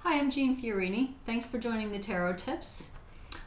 Hi, I'm Jeanne Fiorini. Thanks for joining the Tarot Tips.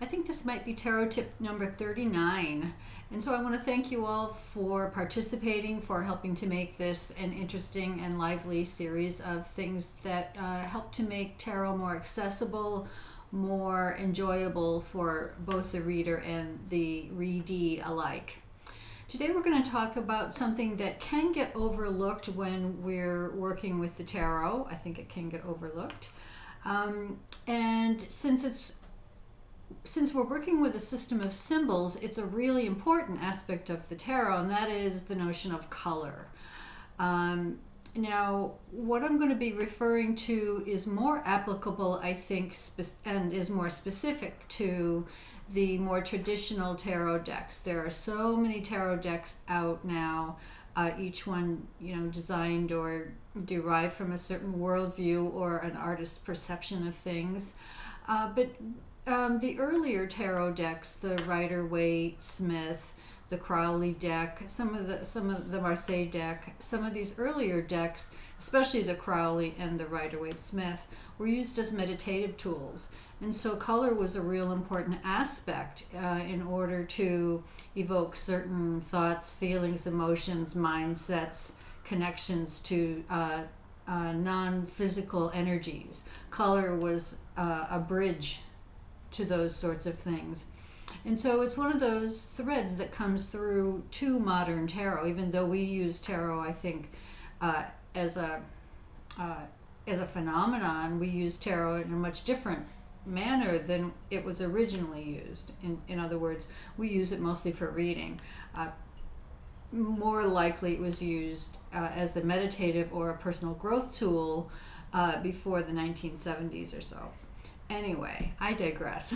I think this might be Tarot Tip number 39. And so I want to thank you all for participating, for helping to make this an interesting and lively series of things that help to make tarot more accessible, more enjoyable for both the reader and the readee alike. Today we're going to talk about something that can get overlooked when we're working with the tarot. I think it can get overlooked. And since we're working with a system of symbols, it's a really important aspect of the tarot, and that is the notion of color. Now, what I'm going to be referring to is more applicable, I think, and is more specific to the more traditional tarot decks. There are so many tarot decks out now, each one, designed or derived from a certain worldview or an artist's perception of things. But the earlier tarot decks, the Rider-Waite, Smith, the Crowley deck, some of the Marseille deck, some of these earlier decks, especially the Crowley and the Rider-Waite Smith, were used as meditative tools. And so color was a real important aspect in order to evoke certain thoughts, feelings, emotions, mindsets, connections to non-physical energies. Color was a bridge to those sorts of things. And so it's one of those threads that comes through to modern tarot, even though we use tarot, I think, as a phenomenon. We use tarot in a much different manner than it was originally used. In other words, we use it mostly for reading. More likely it was used as a meditative or a personal growth tool before the 1970s or so. Anyway, I digress.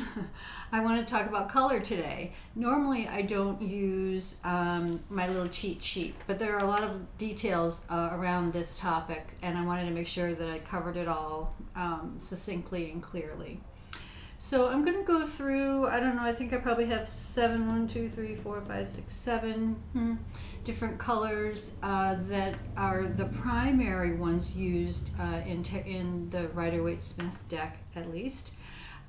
I want to talk about color today. Normally I don't use my little cheat sheet, but there are a lot of details around this topic, and I wanted to make sure that I covered it all succinctly and clearly. So I'm going to go through, I don't know, I think I probably have 7 different colors that are the primary ones used in the Rider-Waite Smith deck, at least,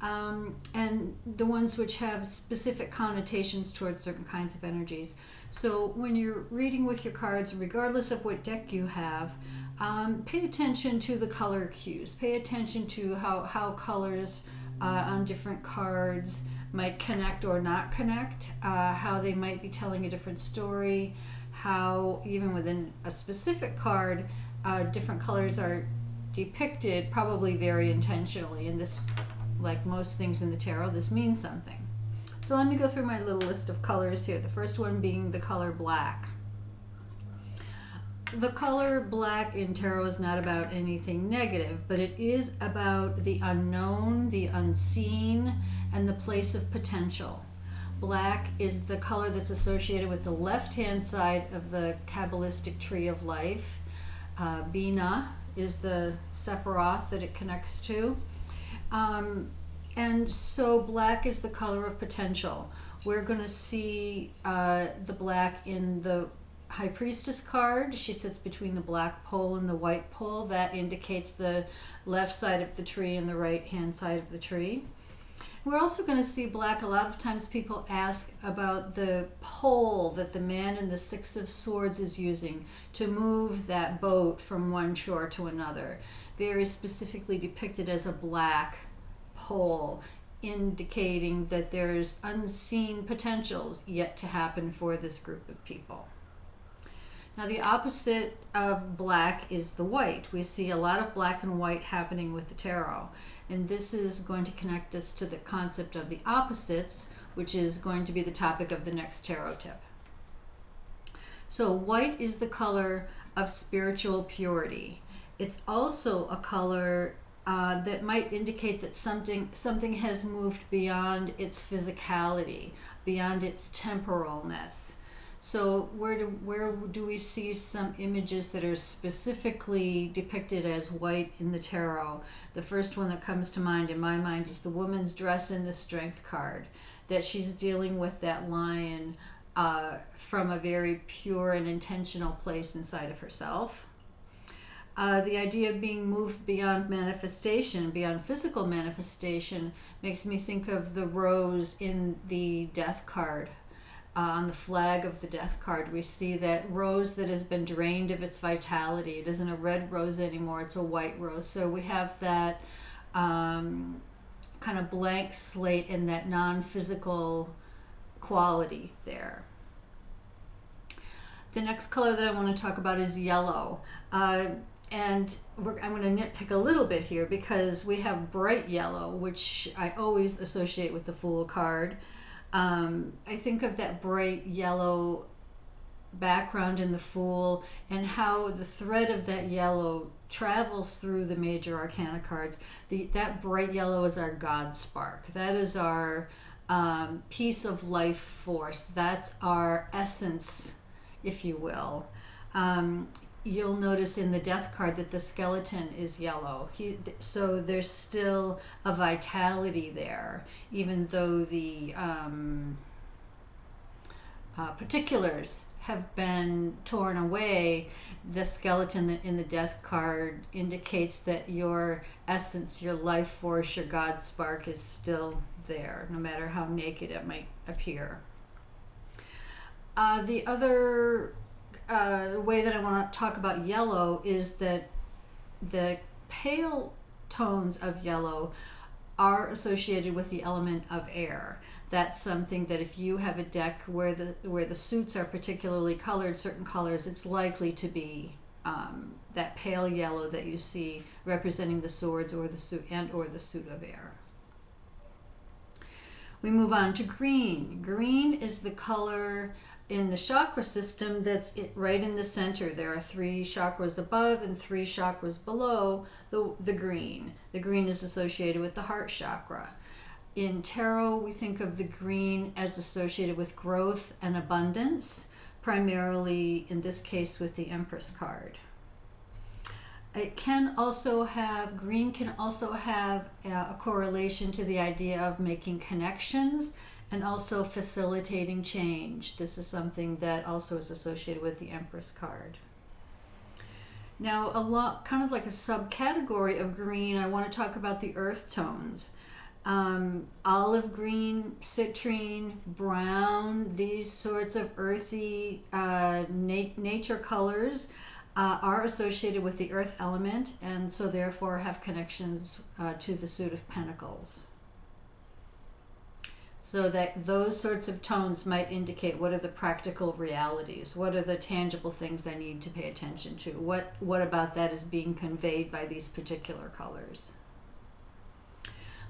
and the ones which have specific connotations towards certain kinds of energies. So when you're reading with your cards, regardless of what deck you have, pay attention to the color cues. Pay attention to how colors on different cards might connect or not connect, how they might be telling a different story, how even within a specific card, different colors are depicted, probably very intentionally. And this, like most things in the tarot, this means something. So let me go through my little list of colors here. The first one being the color black. The color black in tarot is not about anything negative, but it is about the unknown, the unseen, and the place of potential. Black is the color that's associated with the left-hand side of the Kabbalistic tree of life. Bina is the Sephiroth that it connects to. And so black is the color of potential. We're going to see the black in the High Priestess card. She sits between the black pole and the white pole. That indicates the left side of the tree and the right hand side of the tree. We're also going to see black. A lot of times people ask about the pole that the man in the Six of Swords is using to move that boat from one shore to another. Very specifically depicted as a black pole, indicating that there's unseen potentials yet to happen for this group of people. Now the opposite of black is the white. We see a lot of black and white happening with the tarot. And this is going to connect us to the concept of the opposites, which is going to be the topic of the next tarot tip. So white is the color of spiritual purity. It's also a color that might indicate that something has moved beyond its physicality, beyond its temporalness. So where do we see some images that are specifically depicted as white in the tarot? The first one that comes to mind in my mind is the woman's dress in the Strength card, that she's dealing with that lion from a very pure and intentional place inside of herself. The idea of being moved beyond manifestation, beyond physical manifestation, makes me think of the rose in the death card. On the flag of the death card, we see that rose that has been drained of its vitality. It isn't a red rose anymore, it's a white rose. So we have that kind of blank slate and that non-physical quality there. The next color that I want to talk about is yellow. And I'm going to nitpick a little bit here because we have bright yellow, which I always associate with the Fool card. I think of that bright yellow background in the Fool and how the thread of that yellow travels through the major arcana cards. That bright yellow is our God spark. That is our piece of life force. That's our essence, if you will. You'll notice in the death card that the skeleton is yellow. So there's still a vitality there, even though the particulars have been torn away. The skeleton in the death card indicates that your essence, your life force, your God spark is still there, no matter how naked it might appear. The other way that I want to talk about yellow is that the pale tones of yellow are associated with the element of air. That's something that if you have a deck where the suits are particularly colored, certain colors, it's likely to be that pale yellow that you see representing the swords or the suit or the suit of air. We move on to green. Green is the color in the chakra system that's right in the center. There are 3 chakras above and 3 chakras below the green. The green is associated with the heart chakra. In tarot, we think of the green as associated with growth and abundance, primarily in this case with the Empress card. Green can also have a correlation to the idea of making connections and also facilitating change. This is something that also is associated with the Empress card. Now, kind of like a subcategory of green, I want to talk about the earth tones. Olive green, citrine, brown, these sorts of earthy nature colors are associated with the earth element, and so therefore have connections to the suit of pentacles. So that those sorts of tones might indicate what are the practical realities, what are the tangible things I need to pay attention to, what about that is being conveyed by these particular colors.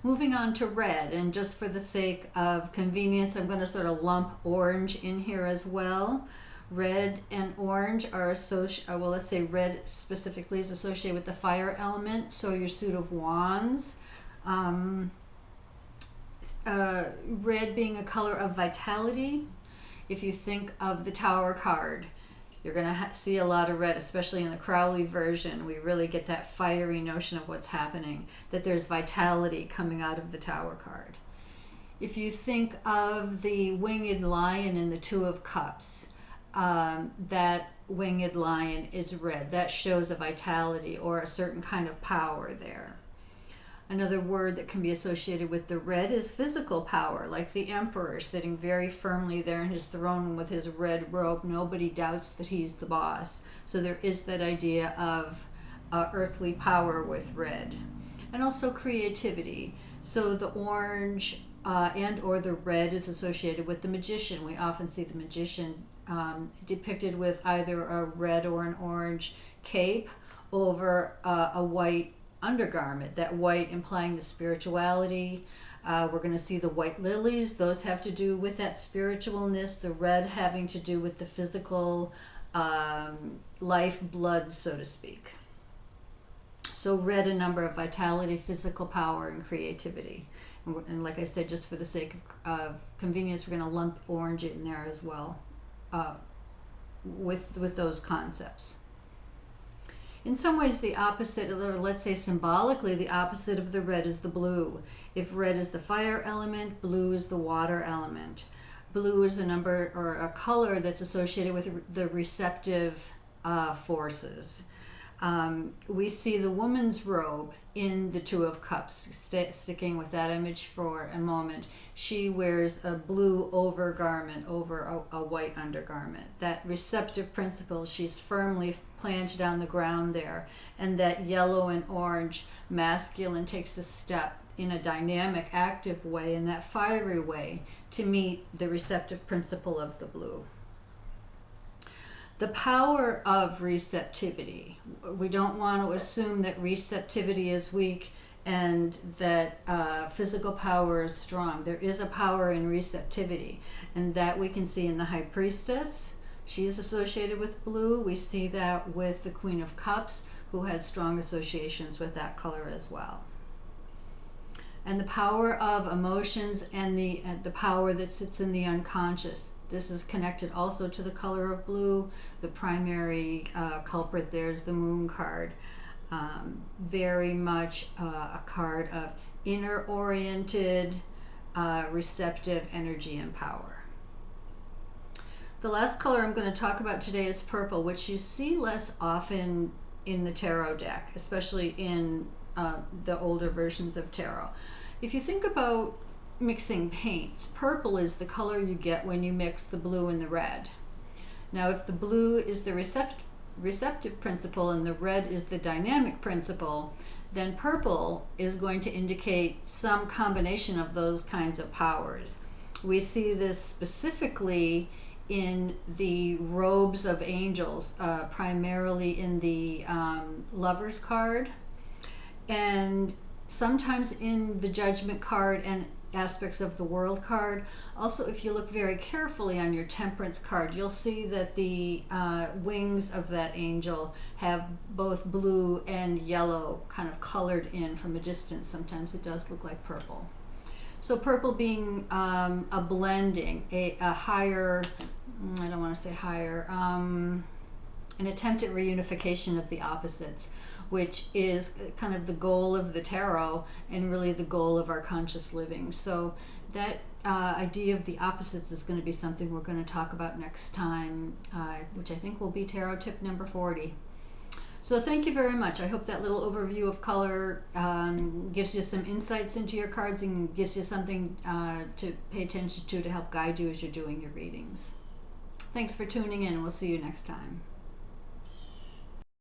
Moving on to red, and just for the sake of convenience, I'm going to sort of lump orange in here as well. Red and orange are associated, well, let's say red specifically is associated with the fire element, so your suit of wands. Red being a color of vitality. If you think of the Tower card, you're going to see a lot of red, especially in the Crowley version. We really get that fiery notion of what's happening, that there's vitality coming out of the Tower card. If you think of the winged lion in the Two of Cups, that winged lion is red. That shows a vitality or a certain kind of power there. Another word that can be associated with the red is physical power, like the emperor sitting very firmly there in his throne with his red robe. Nobody doubts that he's the boss. So there is that idea of earthly power with red. And also creativity. So the orange and or the red is associated with the magician. We often see the magician depicted with either a red or an orange cape over a white undergarment, that white implying the spirituality. We're going to see the white lilies. Those have to do with that spiritualness. The red having to do with the physical life blood, so to speak. So red, a number of vitality, physical power, and creativity. And like I said, just for the sake of convenience, we're going to lump orange in there as well with those concepts. In some ways, the opposite, or let's say symbolically, the opposite of the red is the blue. If red is the fire element, blue is the water element. Blue is a number or a color that's associated with the receptive forces. We see the woman's robe in the Two of Cups. Sticking with that image for a moment, she wears a blue overgarment over a white undergarment. That receptive principle, she's firmly planted on the ground there. And that yellow and orange masculine takes a step in a dynamic, active way, in that fiery way, to meet the receptive principle of the blue. The power of receptivity. We don't want to assume that receptivity is weak and that physical power is strong. There is a power in receptivity, and that we can see in the High Priestess. She's associated with blue. We see that with the Queen of Cups, who has strong associations with that color as well. And the power of emotions and the power that sits in the unconscious. This is connected also to the color of blue. The primary culprit there is the Moon card. Very much a card of inner-oriented, receptive energy and power. The last color I'm going to talk about today is purple, which you see less often in the tarot deck, especially in the older versions of tarot. If you think about mixing paints, purple is the color you get when you mix the blue and the red. Now, if the blue is the receptive principle and the red is the dynamic principle, then purple is going to indicate some combination of those kinds of powers. We see this specifically in the robes of angels, primarily in the Lovers card, and sometimes in the Judgment card and aspects of the World card. Also, if you look very carefully on your Temperance card, you'll see that the wings of that angel have both blue and yellow kind of colored in from a distance. Sometimes it does look like purple. So purple being a blending, a higher, I don't want to say higher, an attempt at reunification of the opposites, which is kind of the goal of the tarot and really the goal of our conscious living. So that idea of the opposites is going to be something we're going to talk about next time, which I think will be tarot tip number 40. So thank you very much. I hope that little overview of color gives you some insights into your cards and gives you something to pay attention to help guide you as you're doing your readings. Thanks for tuning in, and we'll see you next time.